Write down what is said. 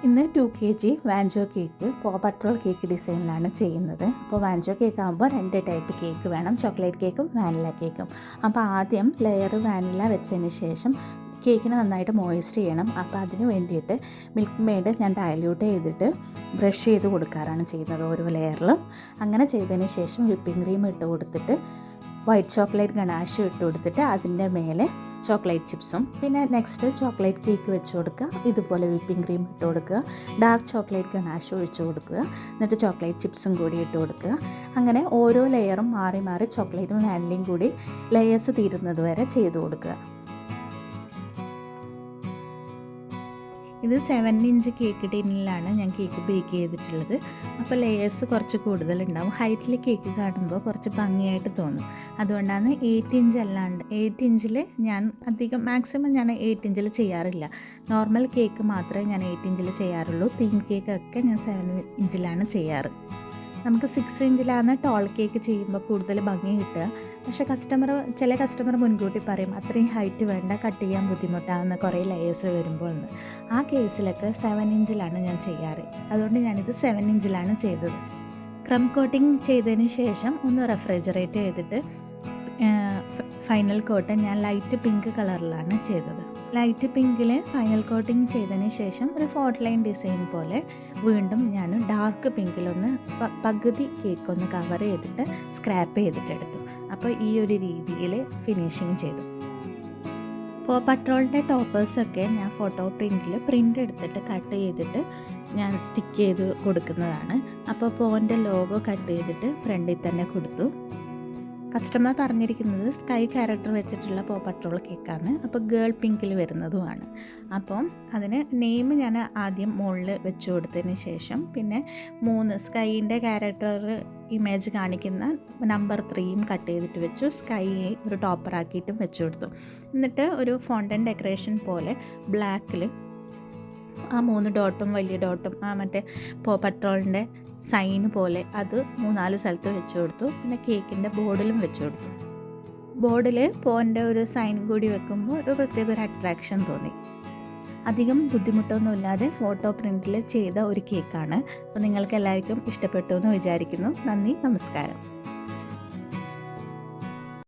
ഇന്ന് 2 kg വാഞ്ചോ cake patrol cake ഡിസൈനിലാണ് ചെയ്യുന്നത്. അപ്പോൾ വാഞ്ചോ കേക്ക് ആകുമ്പോൾ 2 ടൈപ്പ് കേക്ക് വേണം, ചോക്ലേറ്റ് കേക്കും വാനില കേക്കും. അപ്പോൾ ആദ്യം ലെയർ വാനില വെച്ചതിന് ശേഷം കേക്കിനെ നന്നായിട്ട് മോയിസ്റ്റ് ചെയ്യണം. അപ്പോൾ അതിന് വേണ്ടിയിട്ട് മിൽക്ക് മെയ്ഡ് ഞാൻ ഡയല്യൂട്ട് ചെയ്തിട്ട് ബ്രഷ് ചെയ്ത് കൊടുക്കാറാണ് ചെയ്യുന്നത് ഓരോ ലെയറിലും. അങ്ങനെ ചെയ്തതിന് ശേഷം വിപ്പിംഗ് ക്രീം ഇട്ട് കൊടുത്തിട്ട് വൈറ്റ് ചോക്ലേറ്റ് ഗണാഷ് ഇട്ട് കൊടുത്തിട്ട് അതിൻ്റെ മേലെ ചോക്ലേറ്റ് ചിപ്സും, പിന്നെ നെക്സ്റ്റ് ചോക്ലേറ്റ് കേക്ക് വെച്ച് കൊടുക്കുക. ഇതുപോലെ വിപ്പിംഗ് ക്രീം ഇട്ട് കൊടുക്കുക, ഡാർക്ക് ചോക്ലേറ്റ് ഗണാഷ് ഒഴിച്ച് കൊടുക്കുക, എന്നിട്ട് ചോക്ലേറ്റ് ചിപ്സും കൂടി ഇട്ട് കൊടുക്കുക. അങ്ങനെ ഓരോ ലെയറും മാറി മാറി ചോക്ലേറ്റും വാനിലയും കൂടി ലെയേഴ്സ് തീരുന്നത് വരെ ചെയ്ത് കൊടുക്കുക. ഇത് 7 ഇഞ്ച് കേക്ക് ടിന്നിലാണ് ഞാൻ കേക്ക് ബേക്ക് ചെയ്തിട്ടുള്ളത്. അപ്പോൾ ലെയേഴ്സ് കുറച്ച് കൂടുതലുണ്ടാവും. ഹൈറ്റിൽ കേക്ക് കാണുമ്പോൾ കുറച്ച് ഭംഗിയായിട്ട് തോന്നും. അതുകൊണ്ടാണ് 8 ഇഞ്ച് അല്ലാണ്ട് 8 ഇഞ്ചിൽ ഞാൻ അധികം മാക്സിമം ഞാൻ 8 ഇഞ്ചിൽ ചെയ്യാറില്ല. നോർമൽ കേക്ക് മാത്രമേ ഞാൻ 8 ഇഞ്ചിൽ ചെയ്യാറുള്ളൂ. തീം കേക്കൊക്കെ ഞാൻ 7 ഇഞ്ചിലാണ് ചെയ്യാറ്. നമുക്ക് 6 ഇഞ്ചിലാണ് ടോൾ കേക്ക് ചെയ്യുമ്പോൾ കൂടുതൽ ഭംഗി കിട്ടുക. പക്ഷേ ചില കസ്റ്റമർ മുൻകൂട്ടി പറയും അത്രയും ഹൈറ്റ് വേണ്ട, കട്ട് ചെയ്യാൻ ബുദ്ധിമുട്ടാകുന്ന കുറേ ലെയേഴ്സ് വരുമ്പോൾ എന്ന്. ആ കേസിലൊക്കെ 7 ഇഞ്ചിലാണ് ഞാൻ ചെയ്യാറ്. അതുകൊണ്ട് ഞാനിത് 7 ഇഞ്ചിലാണ് ചെയ്തത്. ക്രം കോട്ടിങ് ചെയ്തതിന് ശേഷം ഒന്ന് റെഫ്രിജറേറ്റ് ചെയ്തിട്ട് ഫൈനൽ കോട്ട് ഞാൻ ലൈറ്റ് പിങ്ക് കളറിലാണ് ചെയ്തത്. ലൈറ്റ് പിങ്കിൽ ഫൈനൽ കോട്ടിങ് ചെയ്തതിന് ശേഷം ഒരു ഫോർട്ട് ലൈൻ ഡിസൈൻ പോലെ വീണ്ടും ഞാൻ ഡാർക്ക് പിങ്കിലൊന്ന് പകുതി കേക്കൊന്ന് കവർ ചെയ്തിട്ട് സ്ക്രാപ്പ് ചെയ്തിട്ടെടുത്തു. അപ്പോൾ ഈ ഒരു രീതിയിൽ ഫിനിഷിങ് ചെയ്തു. പട്രോളിൻ്റെ ടോപ്പേഴ്സൊക്കെ ഞാൻ ഫോട്ടോ പ്രിൻ്റ് എടുത്തിട്ട് കട്ട് ചെയ്തിട്ട് ഞാൻ സ്റ്റിക്ക് ചെയ്ത് കൊടുക്കുന്നതാണ്. അപ്പോൾ പോൻ്റെ ലോഗോ കട്ട് ചെയ്തിട്ട് ഫ്രണ്ടിൽ തന്നെ കൊടുത്തു. കസ്റ്റമർ പറഞ്ഞിരിക്കുന്നത് സ്കൈ ക്യാരക്ടർ വെച്ചിട്ടുള്ള പട്രോൾ കേക്കാണ്. അപ്പോൾ ഗേൾ പിങ്കിൽ വരുന്നതുമാണ്. അപ്പം അതിന് നെയിം ഞാൻ ആദ്യം മുകളിൽ വെച്ച് കൊടുത്തതിന് ശേഷം പിന്നെ 3 സ്കൈൻ്റെ ക്യാരക്ടർ ഇമേജ് കാണിക്കുന്ന നമ്പർ 3 കട്ട് ചെയ്തിട്ട് വെച്ചു. സ്കൈ ഒരു ടോപ്പറാക്കിയിട്ടും വെച്ച് കൊടുത്തു. എന്നിട്ട് ഒരു ഫോണ്ടൻ ഡെക്കറേഷൻ പോലെ ബ്ലാക്കിൽ ആ 3 ഡോട്ടും വലിയ ഡോട്ടും മറ്റേ പട്രോളിൻ്റെ സൈന് പോലെ അത് 3-4 സ്ഥലത്ത് വെച്ച് കൊടുത്തു. പിന്നെ കേക്കിൻ്റെ ബോർഡിലും വെച്ച് കൊടുത്തു. ബോർഡിൽ പോൻ്റെ ഒരു സൈൻ കൂടി വെക്കുമ്പോൾ ഒരു പ്രത്യേക ഒരു അട്രാക്ഷൻ തോന്നി. അധികം ബുദ്ധിമുട്ടൊന്നുമില്ലാതെ ഫോട്ടോ പ്രിൻറ്റിൽ ചെയ്ത ഒരു കേക്കാണ്. അപ്പോൾ നിങ്ങൾക്ക് എല്ലാവർക്കും ഇഷ്ടപ്പെട്ടു എന്ന് വിചാരിക്കുന്നു. നന്ദി, നമസ്കാരം.